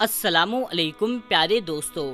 السلام علیکم پیارے دوستو،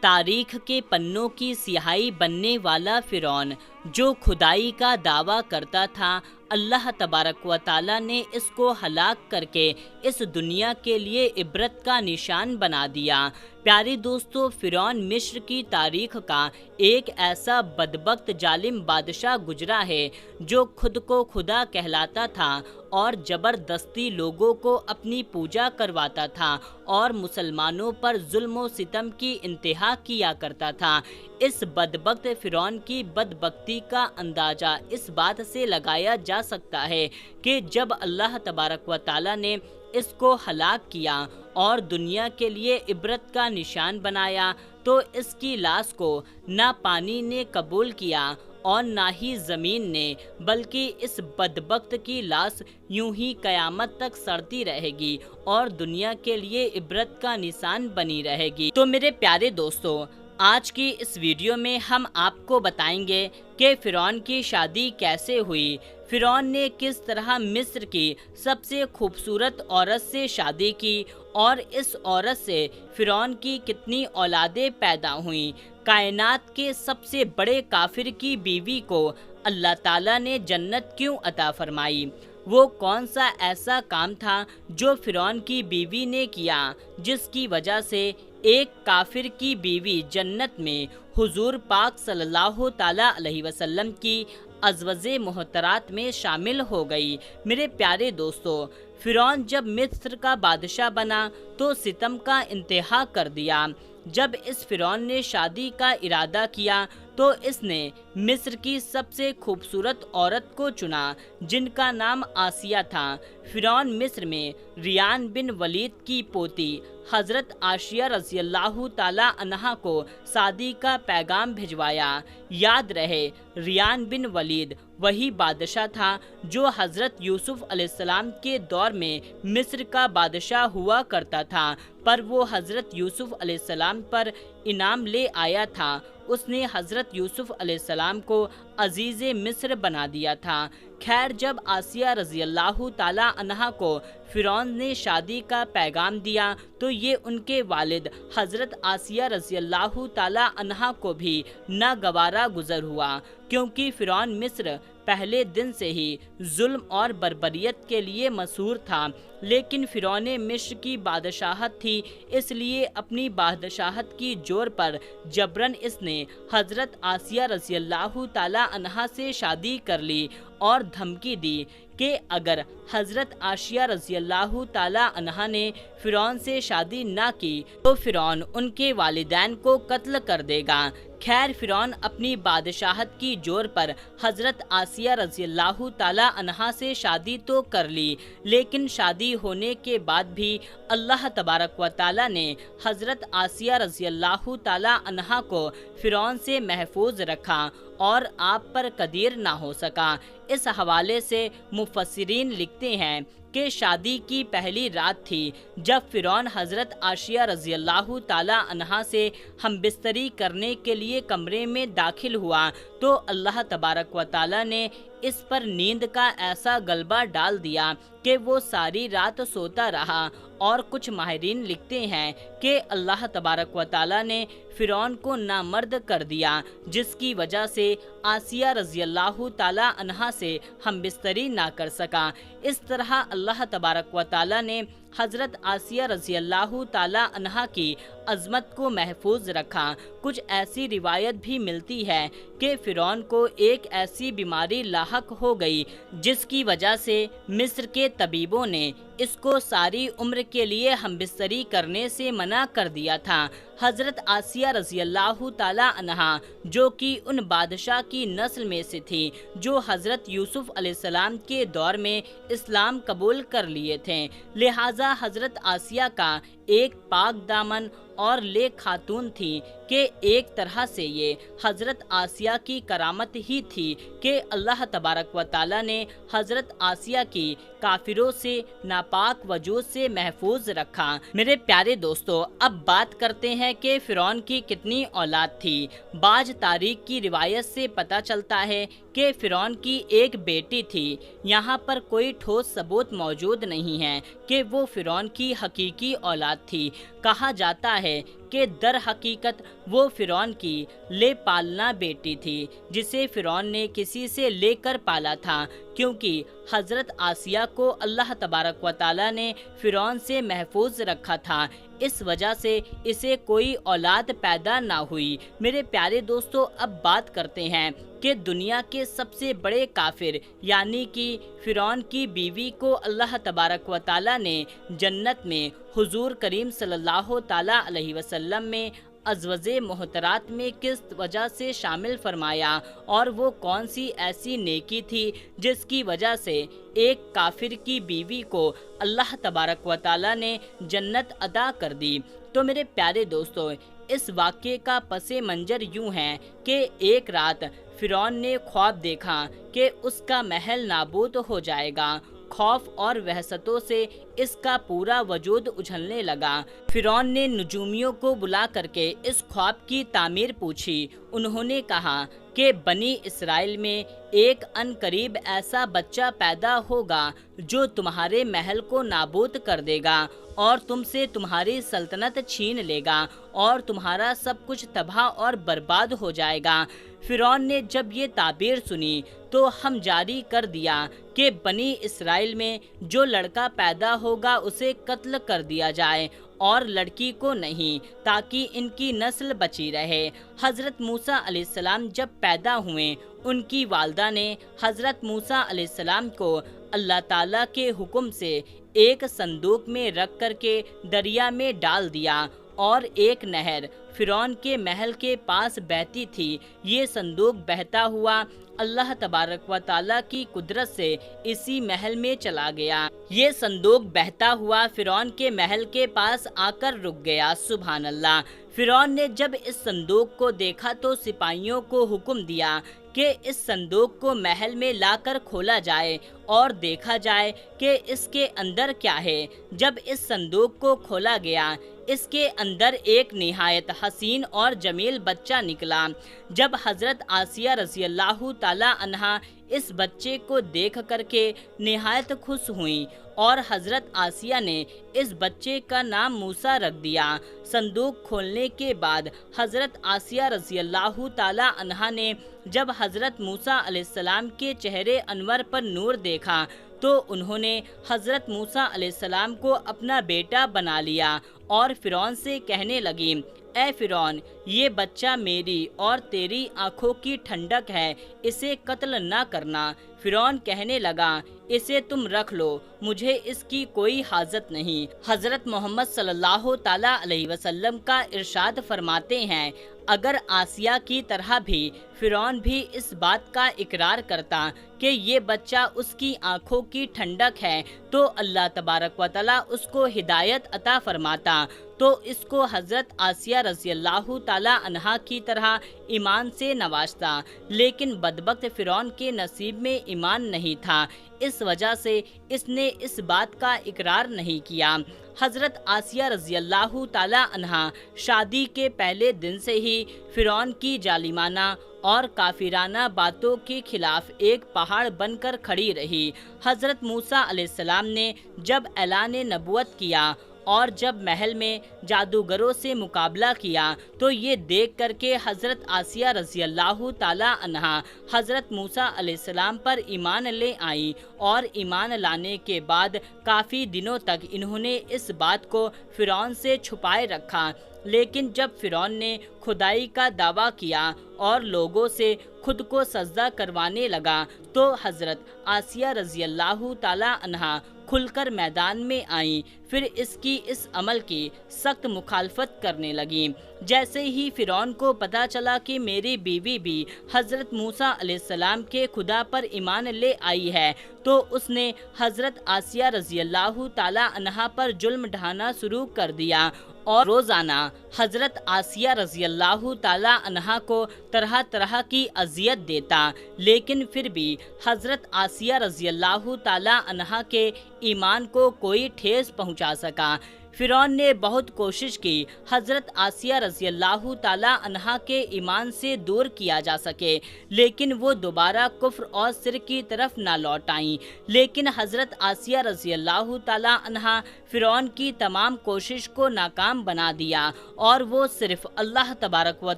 تاریخ کے پنوں کی سیاہی بننے والا فرعون جو خدائی کا دعویٰ کرتا تھا، اللہ تبارک و تعالیٰ نے اس کو ہلاک کر کے اس دنیا کے لیے عبرت کا نشان بنا دیا۔ پیارے دوستو، فرعون مصر کی تاریخ کا ایک ایسا بدبخت ظالم بادشاہ گزرا ہے جو خود کو خدا کہلاتا تھا اور زبردستی لوگوں کو اپنی پوجا کرواتا تھا اور مسلمانوں پر ظلم و ستم کی انتہا کیا کرتا تھا۔ اس بدبخت فرعون کی بدبختی کا اندازہ اس بات سے لگایا جا سکتا ہے کہ جب اللہ تبارک و تعالیٰ نے اس کو ہلاک کیا اور دنیا کے لیے عبرت کا نشان بنایا تو اس کی لاش کو نہ پانی نے قبول کیا اور نہ ہی زمین نے، بلکہ اس بدبخت کی لاش یوں ہی قیامت تک سڑتی رہے گی اور دنیا کے لیے عبرت کا نشان بنی رہے گی۔ تو میرے پیارے دوستو، آج کی اس ویڈیو میں ہم آپ کو بتائیں گے کہ فرعون کی شادی کیسے ہوئی، فرعون نے کس طرح مصر کی سب سے خوبصورت عورت سے شادی کی اور اس عورت سے فرعون کی کتنی اولادیں پیدا ہوئیں، کائنات کے سب سے بڑے کافر کی بیوی کو اللہ تعالیٰ نے جنت کیوں عطا فرمائی، وہ کون سا ایسا کام تھا جو فرعون کی بیوی نے کیا جس کی وجہ سے ایک کافر کی بیوی جنت میں حضور پاک صلی اللہ تعالیٰ علیہ وسلم کی ازواج محترات میں شامل ہو گئی۔ میرے پیارے دوستو، فرعون جب مصر کا بادشاہ بنا تو ستم کا انتہا کر دیا۔ جب اس فرعون نے شادی کا ارادہ کیا تو اس نے مصر کی سب سے خوبصورت عورت کو چنا جن کا نام آسیہ تھا۔ فرعون مصر میں ریان بن ولید کی پوتی حضرت عائشہ رضی اللہ تعالیٰ عنہا کو شادی کا پیغام بھجوایا۔ یاد رہے، ریان بن ولید وہی بادشاہ تھا جو حضرت یوسف علیہ السلام کے دور میں مصر کا بادشاہ ہوا کرتا تھا، پر وہ حضرت یوسف علیہ السلام پر انعام لے آیا تھا۔ اس نے حضرت یوسف علیہ السلام کو عزیز مصر بنا دیا تھا۔ خیر، جب آسیہ رضی اللہ تعالیٰ عنہا کو فرعون نے شادی کا پیغام دیا تو یہ ان کے والد حضرت آسیہ رضی اللہ تعالیٰ عنہا کو بھی ناگوارا گزر ہوا، کیونکہ فرعون مصر پہلے دن سے ہی ظلم اور بربریت کے لیے مشہور تھا، لیکن فرعون مصر کی بادشاہت تھی، اس لیے اپنی بادشاہت کی زور پر جبرن اس نے حضرت آسیہ رضی اللہ تعالیٰ عنہا سے شادی کر لی اور دھمکی دی کہ اگر حضرت عائشہ رضی اللہ تعالیٰ عنہا نے فرعون سے شادی نہ کی تو فرعون ان کے والدین کو قتل کر دے گا۔ خیر، فرعون اپنی بادشاہت کی زور پر حضرت آسیہ رضی اللہ تعالیٰ عنہا سے شادی تو کر لی، لیکن شادی ہونے کے بعد بھی اللہ تبارک و تعالیٰ نے حضرت آسیہ رضی اللہ تعالیٰ عنہا کو فرعون سے محفوظ رکھا اور آپ پر قدیر نہ ہو سکا۔ اس حوالے سے مفسرین لکھتے ہیں کہ شادی کی پہلی رات تھی جب فرعون حضرت عائشہ رضی اللہ تعالیٰ عنہا سے ہم بستری کرنے کے لیے کمرے میں داخل ہوا تو اللہ تبارک و تعالیٰ نے اس پر نیند کا ایسا غلبہ ڈال دیا کہ وہ ساری رات سوتا رہا، اور کچھ ماہرین لکھتے ہیں کہ اللہ تبارک و تعالیٰ نے فرعون کو نامرد کر دیا، جس کی وجہ سے آسیہ رضی اللہ تعالیٰ عنہا سے ہم بستری نہ کر سکا۔ اس طرح اللہ تبارک و تعالیٰ نے حضرت آسیہ رضی اللہ تعالیٰ عنہا کی عظمت کو محفوظ رکھا۔ کچھ ایسی روایت بھی ملتی ہے کہ فرعون کو ایک ایسی بیماری لاحق ہو گئی جس کی وجہ سے مصر کے طبیبوں نے اس کو ساری عمر کے لیے ہم بستری کرنے سے منع کر دیا تھا۔ حضرت آسیہ رضی اللہ تعالیٰ عنہا جو کہ ان بادشاہ کی نسل میں سے تھی جو حضرت یوسف علیہ السلام کے دور میں اسلام قبول کر لیے تھے، لہٰذا حضرت آسیہ کا ایک پاک دامن اور لیک خاتون تھی کہ ایک طرح سے یہ حضرت آسیہ کی کرامت ہی تھی کہ اللہ تبارک و تعالیٰ نے حضرت آسیہ کی کافروں سے ناپاک وجود سے محفوظ رکھا۔ میرے پیارے دوستو، اب بات کرتے ہیں کہ فرعون کی کتنی اولاد تھی۔ بعض تاریخ کی روایت سے پتہ چلتا ہے کہ فرعون کی ایک بیٹی تھی۔ یہاں پر کوئی ٹھوس ثبوت موجود نہیں ہے کہ وہ فرعون کی حقیقی اولاد تھی۔ کہا جاتا ہے کہ در حقیقت وہ فرعون کی لے پالنا بیٹی تھی، جسے فرعون نے کسی سے لے کر پالا تھا، کیونکہ حضرت آسیہ کو اللہ تبارک و تعالیٰ نے فرعون سے محفوظ رکھا تھا، اس وجہ سے اسے کوئی اولاد پیدا نہ ہوئی۔ میرے پیارے دوستو، اب بات کرتے ہیں کہ دنیا کے سب سے بڑے کافر یعنی کہ فرعون کی بیوی کو اللہ تبارک و تعالیٰ نے جنت میں حضور کریم صلی اللہ تعالیٰ علیہ وسلم میں ازواج محترات میں کس وجہ سے شامل فرمایا، اور وہ کون سی ایسی نیکی تھی جس کی وجہ سے ایک کافر کی بیوی کو اللہ تبارک و تعالیٰ نے جنت عطا کر دی۔ تو میرے پیارے دوستو، اس واقعے کا پس منظر یوں ہے کہ ایک رات فرعون نے خواب دیکھا کہ اس کا محل نابود ہو جائے گا۔ خوف اور وحشتوں سے اس کا پورا وجود اچھلنے لگا۔ فرعون نے نجومیوں کو بلا کر کے اس خواب کی تعمیر پوچھی۔ انہوں نے کہا کہ بنی اسرائیل میں ایک ان قریب ایسا بچہ پیدا ہوگا جو تمہارے محل کو نابود کر دے گا اور تم سے تمہاری سلطنت چھین لے گا اور تمہارا سب کچھ تباہ اور برباد ہو جائے گا۔ فرعون نے جب یہ تعبیر سنی تو ہم جاری کر دیا کہ بنی اسرائیل میں جو لڑکا پیدا ہوگا اسے قتل کر دیا جائے اور لڑکی کو نہیں، تاکہ ان کی نسل بچی رہے۔ حضرت موسیٰ علیہ السلام جب پیدا ہوئے، ان کی والدہ نے حضرت موسیٰ علیہ السلام کو اللہ تعالیٰ کے حکم سے ایک صندوق میں رکھ کر کے دریا میں ڈال دیا، اور ایک نہر فرعون کے محل کے پاس بہتی تھی۔ یہ صندوق بہتا ہوا اللہ تبارک و تعالیٰ کی قدرت سے اسی محل میں چلا گیا۔ یہ صندوق بہتا ہوا فرعون کے محل کے پاس آ کر رک گیا۔ سبحان اللہ۔ فرعون نے جب اس صندوق کو دیکھا تو سپاہیوں کو حکم دیا کہ اس صندوق کو محل میں لا کر کھولا جائے اور دیکھا جائے کہ اس کے اندر کیا ہے۔ جب اس صندوق کو کھولا گیا، اس کے اندر ایک نہایت حسین اور جمیل بچہ نکلا۔ جب حضرت آسیہ رضی اللہ تعالیٰ عنہا اس بچے کو دیکھ کر کے نہایت خوش ہوئیں اور حضرت آسیہ نے اس بچے کا نام موسیٰ رکھ دیا۔ صندوق کھولنے کے بعد حضرت آسیہ رضی اللہ تعالیٰ عنہا نے جب حضرت موسیٰ علیہ السلام کے چہرے انور پر نور دیکھا تو انہوں نے حضرت موسیٰ علیہ السلام کو اپنا بیٹا بنا لیا اور فرعون سے کہنے لگی، اے فرعون، یہ بچہ میری اور تیری آنکھوں کی ٹھنڈک ہے، اسے قتل نہ کرنا۔ فرعون کہنے لگا، اسے تم رکھ لو، مجھے اس کی کوئی حاجت نہیں۔ حضرت محمد صلی اللہ تعالیٰ علیہ وسلم کا ارشاد فرماتے ہیں، اگر آسیہ کی طرح بھی فرعون بھی اس بات کا اقرار کرتا کہ یہ بچہ اس کی آنکھوں کی ٹھنڈک ہے تو اللہ تبارک و تعالیٰ اس کو ہدایت عطا فرماتا، تو اس کو حضرت آسیہ رضی اللہ تعالیٰ عنہا کی طرح ایمان سے نوازتا، لیکن بدبخت فرعون کے نصیب میں ایمان نہیں تھا، اس وجہ سے اس نے اس بات کا اقرار نہیں کیا۔ حضرت آسیہ رضی اللہ تعالیٰ عنہا شادی کے پہلے دن سے ہی فرعون کی ظالمانہ اور کافرانہ باتوں کے خلاف ایک پہاڑ بن کر کھڑی رہی۔ حضرت موسیٰ علیہ السلام نے جب اعلان نبوت کیا اور جب محل میں جادوگروں سے مقابلہ کیا تو یہ دیکھ کر کے حضرت آسیہ رضی اللہ تعالیٰ عنہا حضرت موسیٰ علیہ السلام پر ایمان لے آئیں، اور ایمان لانے کے بعد کافی دنوں تک انہوں نے اس بات کو فرعون سے چھپائے رکھا۔ لیکن جب فرعون نے خدائی کا دعویٰ کیا اور لوگوں سے خود کو سجدہ کروانے لگا تو حضرت آسیہ رضی اللہ تعالیٰ عنہا کھل کر میدان میں آئیں، پھر اس عمل کی سخت مخالفت کرنے لگیں۔ جیسے ہی فرعون کو پتہ چلا کہ میری بیوی بھی حضرت موسیٰ علیہ السلام کے خدا پر ایمان لے آئی ہے تو اس نے حضرت آسیہ رضی اللہ تعالیٰ عنہا پر ظلم ڈھانا شروع کر دیا اور روزانہ حضرت آسیہ رضی اللہ تعالی عنہا کو طرح طرح کی اذیت دیتا، لیکن پھر بھی حضرت آسیہ رضی اللہ تعالی عنہا کے ایمان کو کوئی ٹھیس پہنچا سکا۔ فرعون نے بہت کوشش کی حضرت آسیہ رضی اللہ تعالی عنہا کے ایمان سے دور کیا جا سکے، لیکن وہ دوبارہ کفر اور شرک کی طرف نہ لوٹ آئیں۔ لیکن حضرت آسیہ رضی اللہ تعالی عنہا فرعون کی تمام کوشش کو ناکام بنا دیا، اور وہ صرف اللہ تبارک و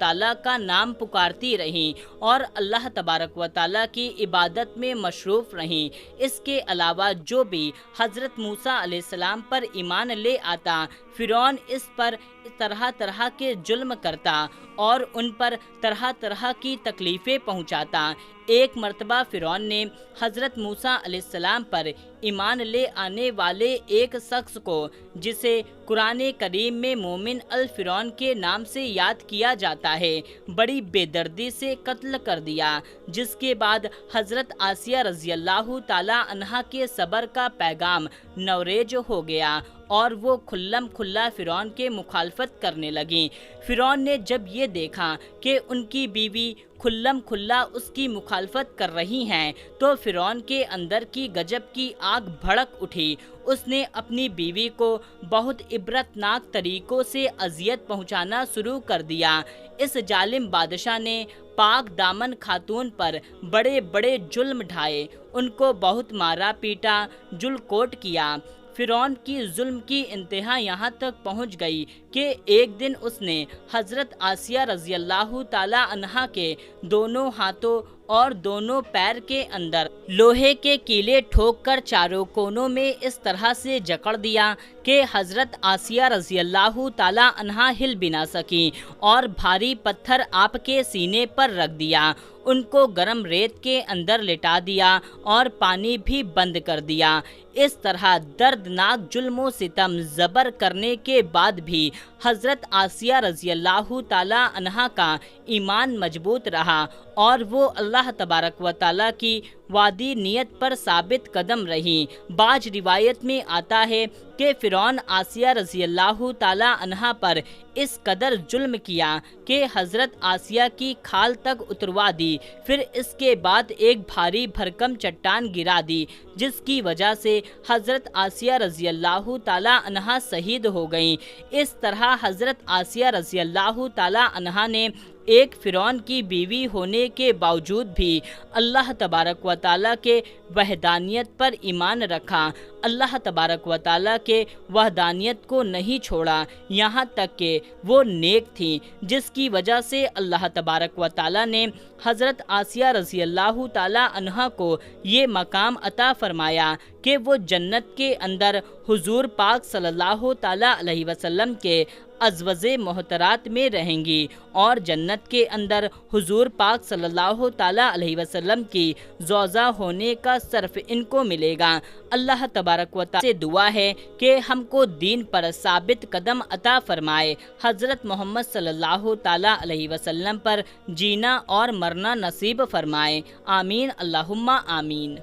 تعالی کا نام پکارتی رہیں اور اللہ تبارک و تعالی کی عبادت میں مصروف رہیں۔ اس کے علاوہ جو بھی حضرت موسیٰ علیہ السلام پر ایمان لے آتا، فرعون اس پر طرح طرح کے ظلم کرتا اور ان پر طرح طرح کی تکلیفیں پہنچاتا۔ ایک مرتبہ فرعون نے حضرت موسیٰ علیہ السلام پر ایمان لے آنے والے ایک شخص کو، جسے قرآن کریم میں مومن الفرعون کے نام سے یاد کیا جاتا ہے، بڑی بے دردی سے قتل کر دیا، جس کے بعد حضرت آسیہ رضی اللہ تعالی عنہا کے صبر کا پیغام نوریج ہو گیا اور وہ کھلم کھلا فرعون کے مخالفت کرنے لگیں۔ فرعون نے جب یہ دیکھا کہ ان کی بیوی کھلم کھلا اس کی مخالفت کر رہی ہیں تو فرعون کے اندر کی غضب کی آگ بھڑک اٹھی۔ اس نے اپنی بیوی کو بہت عبرتناک طریقوں سے اذیت پہنچانا شروع کر دیا۔ اس ظالم بادشاہ نے پاک دامن خاتون پر بڑے بڑے ظلم ڈھائے، ان کو بہت مارا پیٹا، جل کوٹ کیا۔ فرعون کی ظلم کی انتہا یہاں تک پہنچ گئی کہ ایک دن اس نے حضرت آسیہ رضی اللہ تعالی عنہا کے دونوں ہاتھوں اور دونوں پیر کے اندر لوہے کے کیلے ٹھوک کر چاروں کونوں میں اس طرح سے جکڑ دیا کہ حضرت آسیہ رضی اللہ تعالی عنہا ہل بھی نہ سکیں، اور بھاری پتھر آپ کے سینے پر رکھ دیا۔ ان کو گرم ریت کے اندر لٹا دیا اور پانی بھی بند کر دیا۔ اس طرح دردناک ظلم و ستم زبر کرنے کے بعد بھی حضرت آسیہ رضی اللہ تعالی عنہا کا ایمان مضبوط رہا اور وہ اللہ تبارک و تعالی کی وعدی نیت پر ثابت قدم رہیں۔ بعض روایت میں آتا ہے کہ فرعون آسیہ رضی اللہ تعالی عنہا پر اس قدر ظلم کیا کہ حضرت آسیہ کی کھال تک اتروا دی، پھر اس کے بعد ایک بھاری بھرکم چٹان گرا دی، جس کی وجہ سے حضرت آسیہ رضی اللہ تعالی عنہا شہید ہو گئیں۔ اس طرح حضرت آسیہ رضی اللہ تعالی عنہا نے ایک فرعون کی بیوی ہونے کے باوجود بھی اللہ تبارک و تعالیٰ کے وحدانیت پر ایمان رکھا، اللہ تبارک و تعالیٰ کے وحدانیت کو نہیں چھوڑا، یہاں تک کہ وہ نیک تھیں، جس کی وجہ سے اللہ تبارک و تعالیٰ نے حضرت آسیہ رضی اللہ تعالیٰ عنہا کو یہ مقام عطا فرمایا کہ وہ جنت کے اندر حضور پاک صلی اللہ تعالیٰ علیہ وسلم کے ازواج محترات میں رہیں گی، اور جنت کے اندر حضور پاک صلی اللہ تعالیٰ علیہ وسلم کی زوجہ ہونے کا شرف ان کو ملے گا۔ اللہ تبارک و تعالیٰ سے دعا ہے کہ ہم کو دین پر ثابت قدم عطا فرمائے، حضرت محمد صلی اللہ تعالیٰ علیہ وسلم پر جینا اور مرنا نصیب فرمائے، آمین اللہم آمین۔